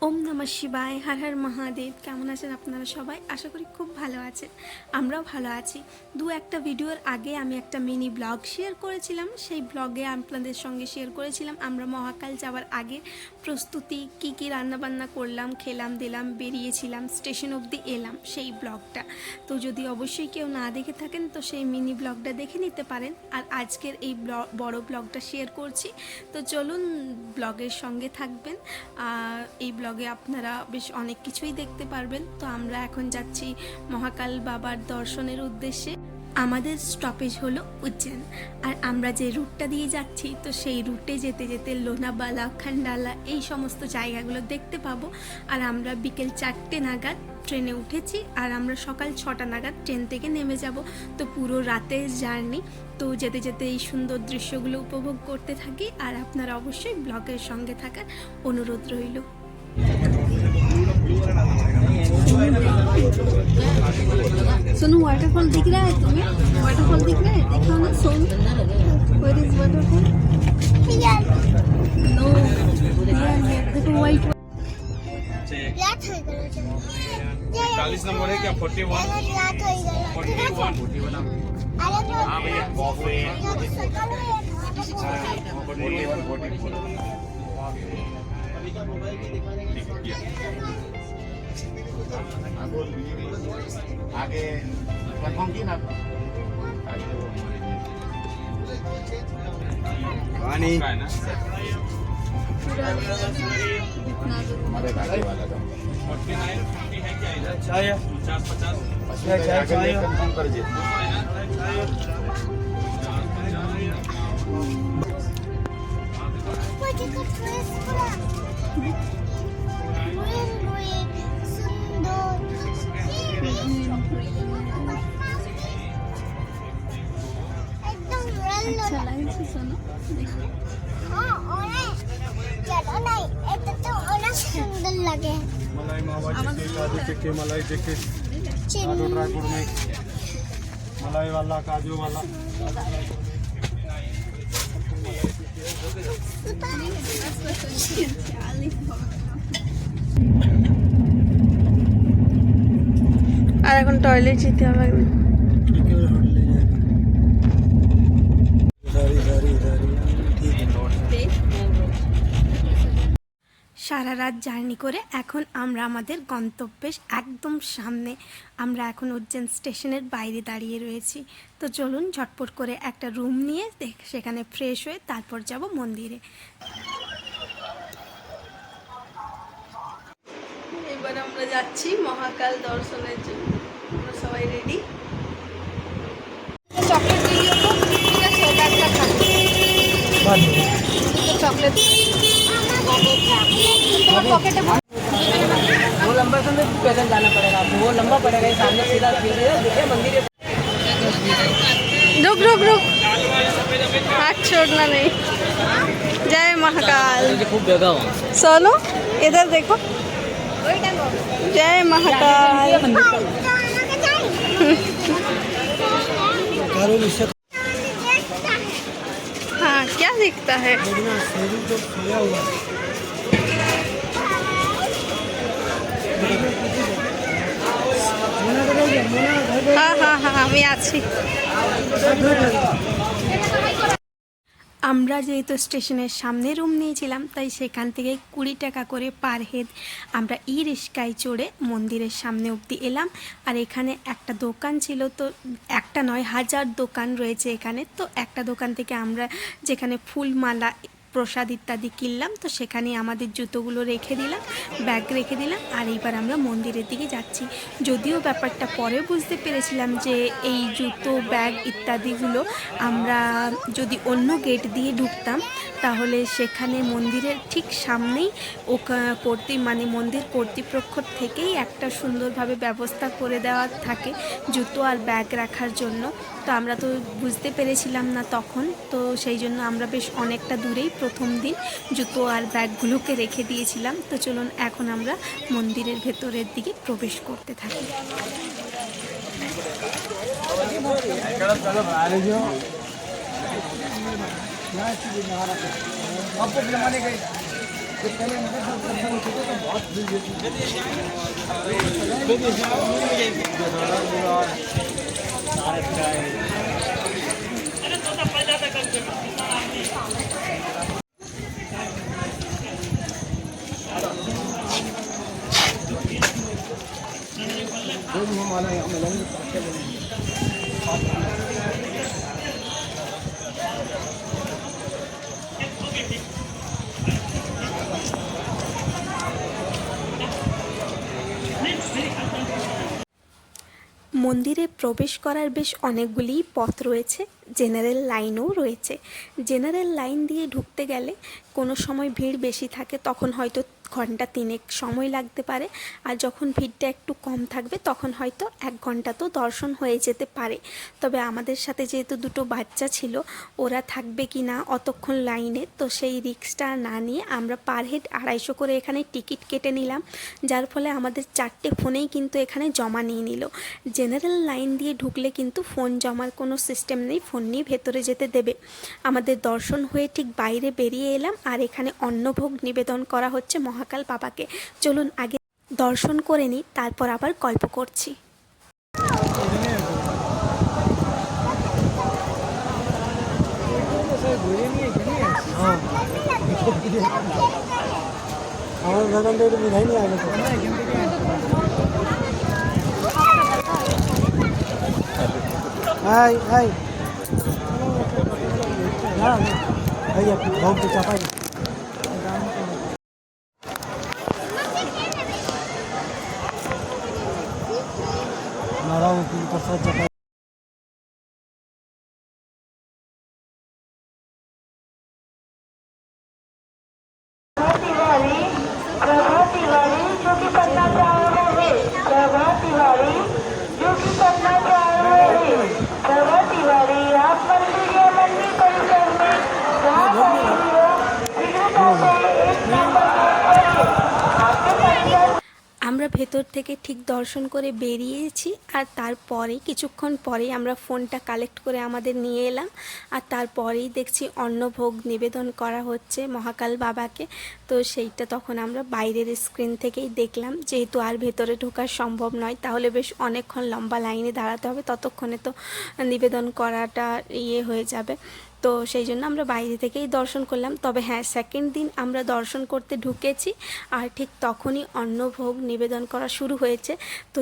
ওম নমঃ শিবায়, হর হর মহাদেব। কেমন আছেন আপনারা সবাই? আশা করি খুব ভালো আছেন। আমরাও ভালো আছি। একটা ভিডিওর আগে আমি একটা মিনি ব্লগ শেয়ার করেছিলাম। সেই ব্লগে আপনাদের সঙ্গে শেয়ার করেছিলাম আমরা মহাকাল যাওয়ার আগে প্রস্তুতি কী কী রান্নাবান্না করলাম, খেলাম দিলাম, বেরিয়েছিলাম, স্টেশন অবধি এলাম, সেই ব্লগটা। তো যদি অবশ্যই কেউ না দেখে থাকেন তো সেই মিনি ব্লগটা দেখে নিতে পারেন। আর আজকের এই বড় ব্লগটা শেয়ার করছি। তো চলুন ব্লগের সঙ্গে থাকবেন। এই ব্লগে আপনারা বেশ অনেক কিছুই দেখতে পারবেন। তো আমরা এখন যাচ্ছি মহাকাল বাবার দর্শনের উদ্দেশ্যে। আমাদের স্টপেজ হলো উজ্জৈন, আর আমরা যে রুটটা দিয়ে যাচ্ছি তো সেই রুটে যেতে যেতে লোনাবালা, খান্ডালা এই সমস্ত জায়গাগুলো দেখতে পাবো। আর আমরা বিকেল 4টে নাগাদ ট্রেনে উঠেছি, আর আমরা সকাল 6টা নাগাদ ট্রেন থেকে নেমে যাব। তো পুরো রাতের জার্নি। তো যেতে যেতে এই সুন্দর দৃশ্যগুলো উপভোগ করতে থাকি। আর আপনারা অবশ্যই ব্লগের সঙ্গে থাকার অনুরোধ রইল। सोनू वाटरफॉल दिख रहा है तुम्हें? वाटरफॉल दिख रहा है? दिखाओ ना Sonu. Where is waterfall? No, देखो वाइट। 40 नंबर है क्या? 41 हाँ भैया कॉफी 41 आगे प्लेटफॉर्म की ना पानी है ना हमारे गाड़ी वाला का 49 50 है क्या इधर? चाय 50 चाय कंफर्म कर दीजिए। अच्छा लाइन से सुनो। सुंदर लगे मलाई मावा चिक्की, काजू चिक्की, मलाई चिक्की, काजू ड्राई फ्रूट में मलाई वाला, काजू वाला। আর এখন টয়লেট যেতে হবে। সারা রাত জার্নি করে এখন আমরা আমাদের গন্তব্যের একদম সামনে। আমরা এখন উজ্জৈন স্টেশনের বাইরে দাঁড়িয়ে রয়েছি। তো চলুন ঝটপট করে একটা রুম নিয়ে সেখানে ফ্রেশ হয়ে তারপর যাব মন্দিরে। এবার আমরা যাচ্ছি মহাকাল দর্শনের জন্য। আমরা সবাই রেডি। চকলেট দিয়ে তো ঠিক আছে, ওটা একটা খাবো। চকলেট पॉकेट वो लंबा से पैदल जाना पड़ेगा आपको, वो लंबा पड़ेगा, सामने सीधा देखिए मंदिर है। रुक रुक रुक, हाथ छोड़ना नहीं। जय महाकाल। खूब जगह हो सोनू इधर देखो। जय महाकाल। हाँ क्या दिखता है? हाँ हाँ हाँ আমি আছি। আমরা যেহেতু স্টেশনের সামনে রুম নিয়েছিলাম তাই সেখান থেকে 20 টাকা করে পার হেড আমরা ই রিক্সায় চড়ে মন্দিরের সামনে অবধি এলাম। আর এখানে একটা দোকান ছিল, তো একটা নয় হাজার দোকান রয়েছে এখানে। তো একটা দোকান থেকে আমরা যেখানে ফুলমালা, প্রসাদ ইত্যাদি কিনলাম, তো সেখানে আমাদের জুতোগুলো রেখে দিলাম, ব্যাগ রেখে দিলাম। আর এইবার আমরা মন্দিরের দিকে যাচ্ছি। যদিও ব্যাপারটা পরে বুঝতে পেরেছিলাম যে এই জুতো, ব্যাগ ইত্যাদিগুলো আমরা যদি অন্য গেট দিয়ে ঢুকতাম তাহলে সেখানে মন্দিরের ঠিক সামনেই মন্দির কর্তৃপক্ষ থেকেই একটা সুন্দরভাবে ব্যবস্থা করে দেওয়া থাকে জুতো আর ব্যাগ রাখার জন্য। তো আমরা তো বুঝতে পেরেছিলাম না তখন, তো সেই জন্য আমরা বেশ অনেকটা দূরেই প্রথম দিন জুতো আর ব্যাগগুলোকে রেখে দিয়েছিলাম। তো চলুন এখন আমরা মন্দিরের ভেতরের দিকে প্রবেশ করতে থাকি। आपको जमाने के पहले মন্দিরে প্রবেশ করার বেশ অনেকগুলি পথ রয়েছে, জেনারেল লাইনও রয়েছে। জেনারেল লাইন দিয়ে ঢুকতে গেলে কোনো সময় ভিড় বেশি থাকে, তখন হয়তো ঘন্টা 3 সময় লাগতে পারে, আর যখন ভিড়টা একটু কম থাকবে তখন হয়তো 1 ঘন্টা তো দর্শন হয়ে যেতে পারে। তবে আমাদের সাথে যেহেতু দুটো বাচ্চা ছিল, ওরা থাকবে কি না অতক্ষণ লাইনে, তো সেই রিস্কটা না নিয়ে আমরা পার হেড 250 করে এখানে টিকিট কেটে নিলাম, যার ফলে আমাদের 4টে ফোনেই কিন্তু এখানে জমা নিয়ে নিল। জেনারেল লাইন দিয়ে ঢুকলে কিন্তু ফোন জমার কোনো সিস্টেম নেই, ফোন নিয়ে ভেতরে যেতে দেবে। আমাদের দর্শন হয়ে ঠিক বাইরে বেরিয়ে এলাম, আর এখানে অন্নভোগ নিবেদন করা হচ্ছে মহাকাল বাবাকে। চলুন আগে দর্শন করে নিই, তারপর আবার গল্প করছি। আমরা ভেতর থেকে ঠিক দর্শন করে বেরিয়েছি, আর তারপরে কিছুক্ষণ পরেই আমরা ফোনটা কালেক্ট করে আমাদের নিয়ে এলাম, আর তারপরেই দেখছি অন্নভোগ নিবেদন করা হচ্ছে মহাকাল বাবাকে। তো সেইটা তখন আমরা বাইরের স্ক্রিন থেকেই দেখলাম, যেহেতু আর ভেতরে ঢোকা সম্ভব নয়, তাহলে বেশ অনেকক্ষণ লম্বা লাইনে দাঁড়াতে হবে, ততক্ষণে তো নিবেদন করাটা হয়ে যাবে। তো সেই জন্য আমরা বাইরে থেকেই দর্শন করলাম। তবে হ্যাঁ, সেকেন্ড দিন আমরা দর্শন করতে ঢুকেছি, আর ঠিক তখনই অন্নভোগ নিবেদন করা শুরু হয়েছে। তো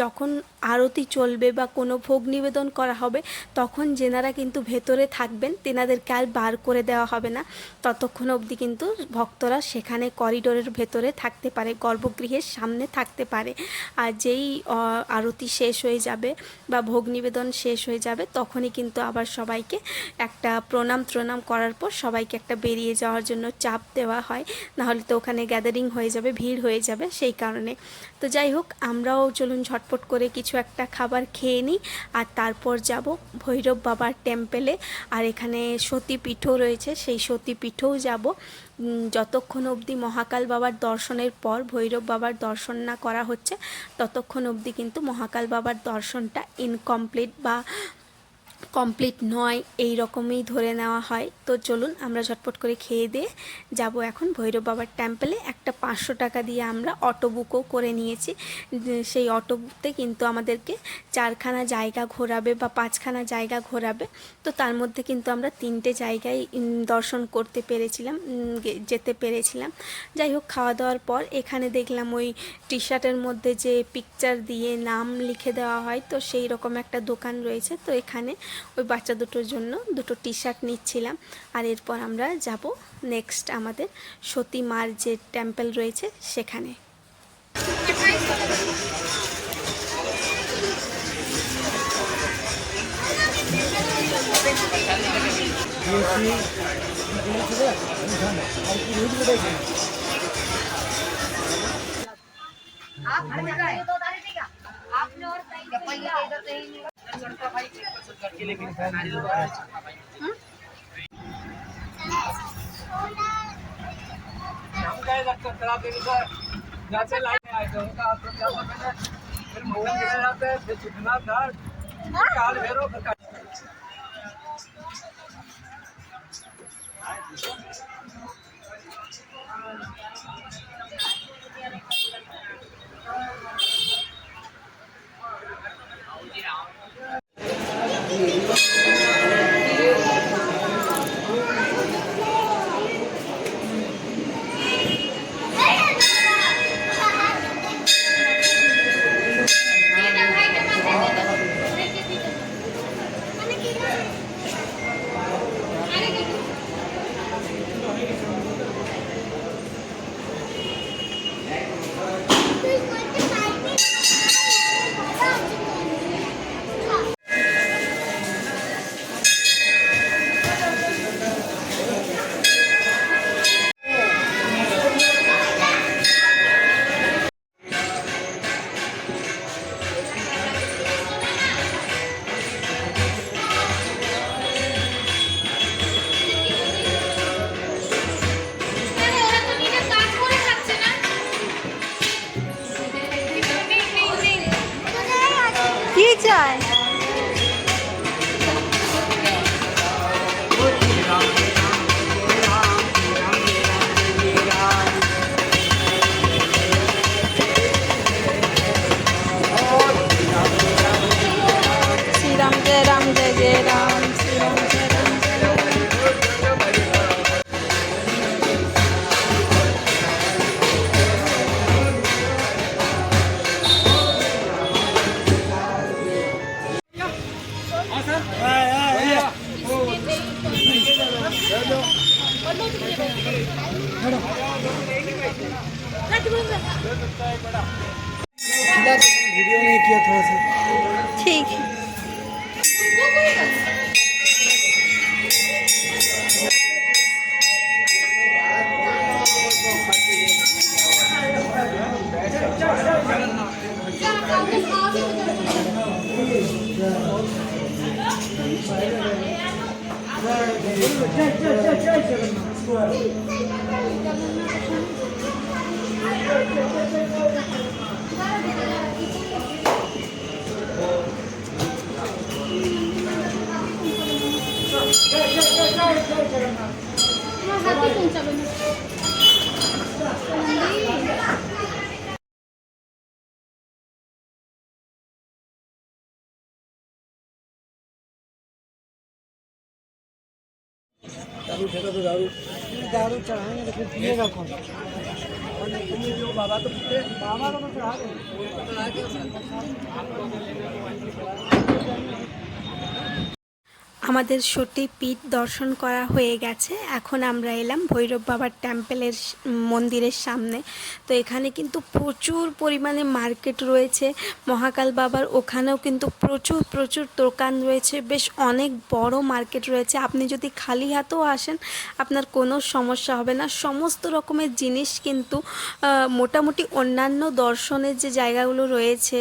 যখন আরতি চলবে বা কোনো ভোগ নিবেদন করা হবে, তখন যেনারা কিন্তু ভেতরে থাকবেন তেনাদেরকে আর বার করে দেওয়া হবে না, ততক্ষণ অবধি কিন্তু ভক্তরা সেখানে করিডোরের ভেতরে থাকতে পারে, গর্ভগৃহের সামনে থাকতে পারে। আর যেই আরতি শেষ হয়ে যাবে বা ভোগ নিবেদন শেষ হয়ে যাবে, তখনই কিন্তু আবার সবাইকে একটা প্রণাম করার পর সবাইকে একটা বেরিয়ে যাওয়ার জন্য চাপ দেওয়া হয়, নাহলে তো ওখানে গ্যাদারিং হয়ে যাবে, ভিড় হয়ে যাবে, সেই কারণে। তো যাই হোক, আমরাও চলুন ঝটপট করে কিছু একটা খাবার খেয়ে নিই, আর তারপর যাব ভৈরব বাবার টেম্পেলে। আর এখানে সতীপীঠও রয়েছে, সেই সতীপীঠেও যাব। যতক্ষণ অবধি মহাকাল বাবার দর্শনের পর ভৈরব বাবার দর্শন না করা হচ্ছে, ততক্ষণ অবধি কিন্তু মহাকাল বাবার দর্শনটা ইনকমপ্লিট বা কমপ্লিট নয়, এই রকমই ধরে নেওয়া হয়। তো চলুন আমরা ঝটপট করে খেয়ে দিয়ে যাব এখন ভৈরব বাবার টেম্পলে। একটা 500 টাকা দিয়ে আমরা অটো বুকও করে নিয়েছি। সেই অটোতে কিন্তু আমাদেরকে 4খানা জায়গা ঘোরাবে বা 5খানা জায়গা ঘোরাবে। তো তার মধ্যে কিন্তু আমরা 3টে জায়গায় দর্শন করতে পেরেছিলাম, যেতে পেরেছিলাম। যাই হোক, খাওয়া দাওয়ার পর এখানে দেখলাম ওই টি শার্টের মধ্যে যে পিকচার দিয়ে নাম লিখে দেওয়া হয়, তো সেই রকম একটা দোকান রয়েছে। তো এখানে ওই বাচ্চা দুটোর জন্য 2টো টি শার্ট নিচ্ছিলাম। আর এরপর আমরা যাব নেক্সট আমাদের সতী মার যে টেম্পল রয়েছে সেখানে। फिर मंगल दिया जाता है, फिर जितना था काल भैरव वीडियो नहीं किया थोड़ा सा ठीक है। दारू फेंका तो दारू दारू चढ़ाएंगे लेकिन पिएगा कौन बाबा तो बाबा को तो चढ़ा दो আমাদের সতীপীঠ দর্শন করা হয়ে গেছে। এখন আমরা এলাম ভৈরব বাবার টেম্পলের মন্দিরের সামনে। তো এখানে কিন্তু প্রচুর পরিমাণে মার্কেট রয়েছে। মহাকাল বাবার ওখানেও কিন্তু প্রচুর দোকান রয়েছে, বেশ অনেক বড় মার্কেট রয়েছে। আপনি যদি খালি হাতেও আসেন আপনার কোনো সমস্যা হবে না। সমস্ত রকমের জিনিস কিন্তু মোটামুটি অন্যান্য দর্শনের যে জায়গাগুলো রয়েছে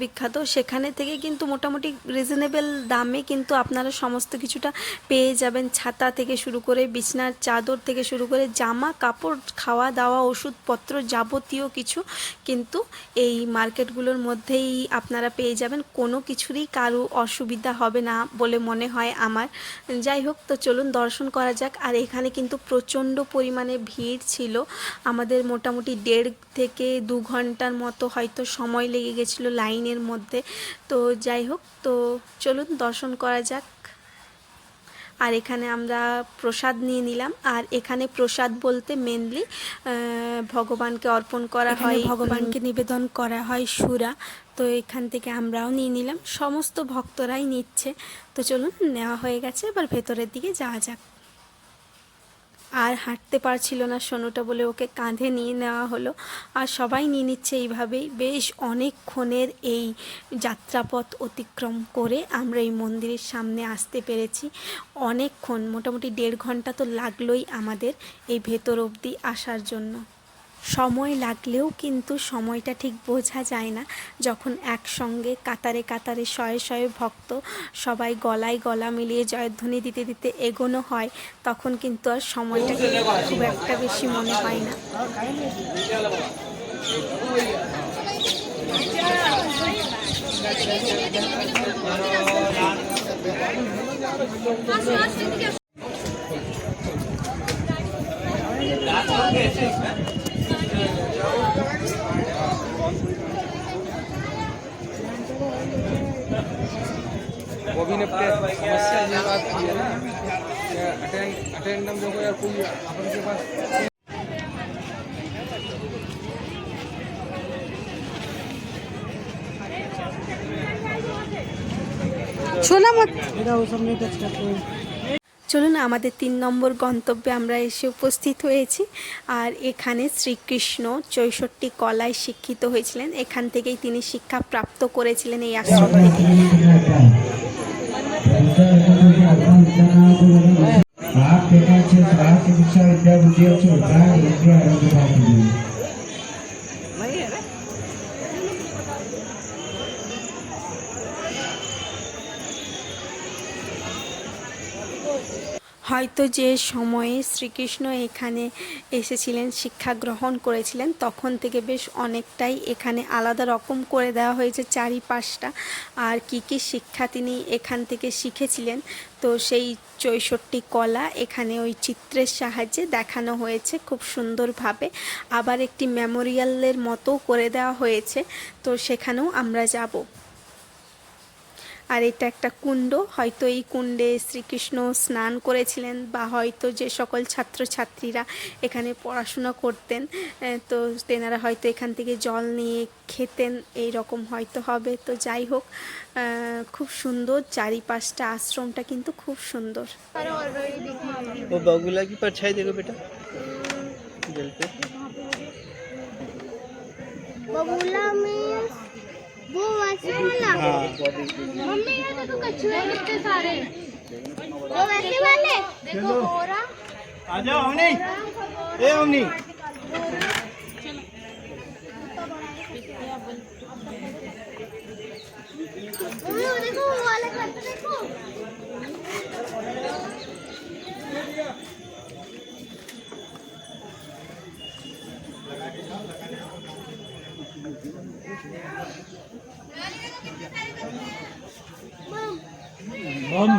বিখ্যাত সেখানে থেকে কিন্তু মোটামুটি রিজনেবল দামে কিন্তু আপনারা সমস্ত কিছুটা পেয়ে যাবেন। ছাতা থেকে শুরু করে বিছনার চাদর থেকে শুরু করে জামা কাপড়, খাওয়া দাওয়া, ওষুধপত্র, যাবতীয় কিছু কিন্তু এই মার্কেটগুলোর মধ্যেই আপনারা পেয়ে যাবেন। কোনো কিছুরই কারো অসুবিধা হবে না বলে মনে হয় আমার। যাই হোক, তো চলুন দর্শন করা যাক। আর এখানে কিন্তু প্রচণ্ড পরিমাণে ভিড় ছিল। আমাদের মোটামুটি 1.5 থেকে 2 ঘন্টার মতো হয়তো সময় লেগে গেছিলো লাইনের মধ্যে। তো যাই হোক, তো চলুন দর্শন করা যাক। আর এখানে আমরা প্রসাদ নিয়ে নিলাম। আর এখানে প্রসাদ বলতে মেনলি ভগবানকে অর্পণ করা হয়, ভগবানকে নিবেদন করা হয় সুরা। তো এখান থেকে আমরাও নিয়ে নিলাম, সমস্ত ভক্তরাই নিচ্ছে। তো চলুন, নেওয়া হয়ে গেছে, এবার ভেতরের দিকে যাওয়া যাক। আর হাঁটতে পারছিল না সোনুটা বলে ওকে কাঁধে নিয়ে নেওয়া হলো। আর সবাই নিয়ে নিচ্ছে এইভাবেই। বেশ অনেকক্ষণের এই যাত্রাপথ অতিক্রম করে আমরা এই মন্দিরের সামনে আসতে পেরেছি। অনেকক্ষণ, মোটামুটি 1.5 ঘন্টা তো লাগলোই আমাদের এই ভেতর অবধি আসার জন্য। সময় লাগলেও কিন্তু সময়টা ঠিক বোঝা যায় না যখন একসঙ্গে কাতারে শয়ে ভক্ত সবাই গলায় গলা মিলিয়ে জয়ধ্বনি দিতে এগোনো হয়, তখন কিন্তু আর সময়টা খুব একটা বেশি মনে হয় না। वो भी ने समस्या ये बात की है ना, अटेंडम देखो यार, कोई अपन के पास শোনা মত मेरा वो सब नहीं टच करते। চলুন, আমাদের 3 নম্বর গন্তব্যে আমরা এসে উপস্থিত হয়েছি। আর এখানে শ্রীকৃষ্ণ 64 কলায় শিক্ষিত হয়েছিলেন। এখান থেকেই তিনি শিক্ষা প্রাপ্ত করেছিলেন এই আশ্রম থেকে। হয়তো যে সময়ে শ্রীকৃষ্ণ এখানে এসেছিলেন, শিক্ষা গ্রহণ করেছিলেন, তখন থেকে বেশ অনেকটাই এখানে আলাদা রকম করে দেওয়া হয়েছে চারিপাশটা। আর কি শিক্ষা তিনি এখান থেকে শিখেছিলেন, তো সেই 64 কলা এখানে ওই চিত্রের সাহায্যে দেখানো হয়েছে খুব সুন্দরভাবে। আবার একটি মেমোরিয়ালের মতো করে দেওয়া হয়েছে, তো সেখানেও আমরা যাব। আর এটা একটা কুণ্ড, হয়তো এই কুণ্ডে শ্রীকৃষ্ণ স্নান করেছিলেন, বা হয়তো যে সকল ছাত্রছাত্রীরা এখানে পড়াশোনা করতেন তো তেনারা হয়তো এখান থেকে জল নিয়ে খেতেন, এই রকম হয়তো হবে। তো যাই হোক, খুব সুন্দর চারিপাশটা, আশ্রমটা কিন্তু খুব সুন্দর। वो बगुला की परछाई देखो बेटा जल पे। बगुला में वो वैसे वाला मम्मी ये देखो कछुए कितने सारे वो वैसे वाले देखो होरा आ जाओ अवनी, ए अवनी। मम्मी वो देखो वो वाले करते देखो बम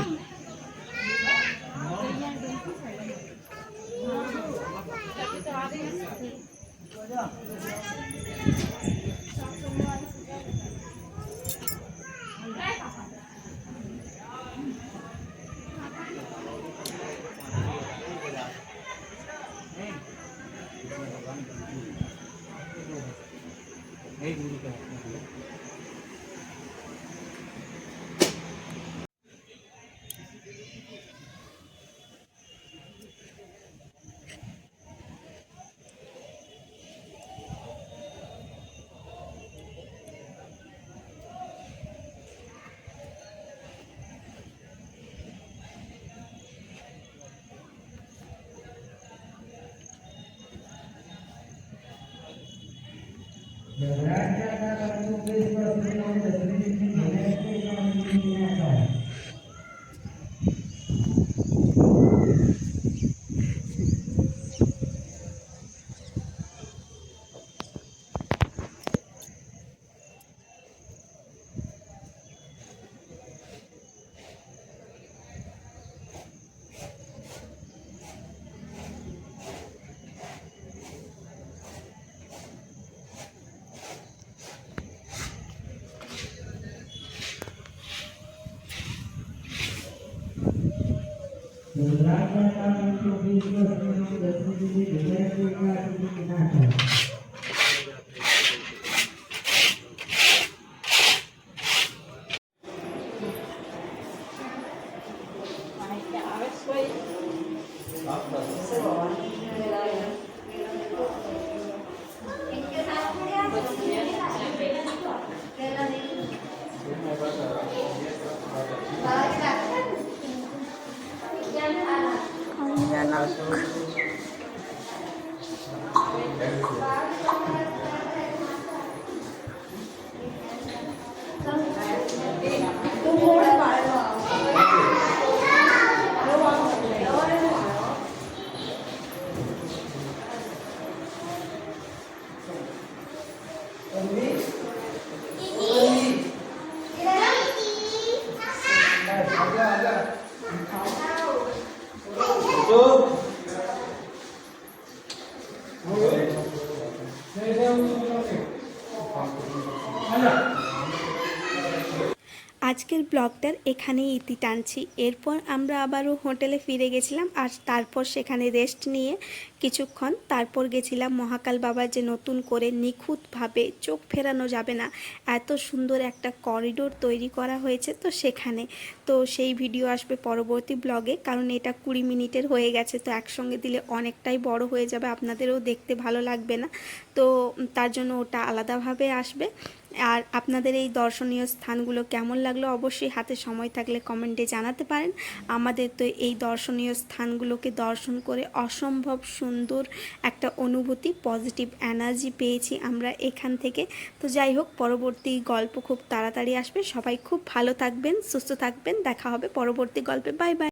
আজকের ব্লগটার এখানেই ইতি টানছি। এরপর আমরা আবারও হোটেলে ফিরে গেছিলাম আর তারপর সেখানে রেস্ট নিয়ে কিছুক্ষণ তারপর গেছিলাম মহাকাল বাবার যে নতুন করে নিখুঁতভাবে চোখ ফেরানো যাবে না এত সুন্দর একটা করিডোর তৈরি করা হয়েছে, তো সেখানে তো সেই ভিডিও আসবে পরবর্তী ব্লগে, কারণ এটা 20 মিনিটের হয়ে গেছে, তো একসঙ্গে দিলে অনেকটাই বড় হয়ে যাবে, আপনাদেরও দেখতে ভালো লাগবে না, তো তার জন্য ওটা আলাদাভাবে আসবে। আর আপনাদের এই দর্শনীয় স্থানগুলো কেমন লাগলো অবশ্যই হাতে সময় থাকলে কমেন্টে জানাতে পারেন। আমাদের তো এই দর্শনীয় স্থানগুলোকে দর্শন করে অসম্ভব সুন্দর একটা অনুভূতি, পজিটিভ এনার্জি পেয়েছি আমরা এখান থেকে। তো যাই হোক, পরবর্তী গল্প খুব তাড়াতাড়ি আসবে। সবাই খুব ভালো থাকবেন, সুস্থ থাকবেন, দেখা হবে পরবর্তী গল্পে। Bye bye.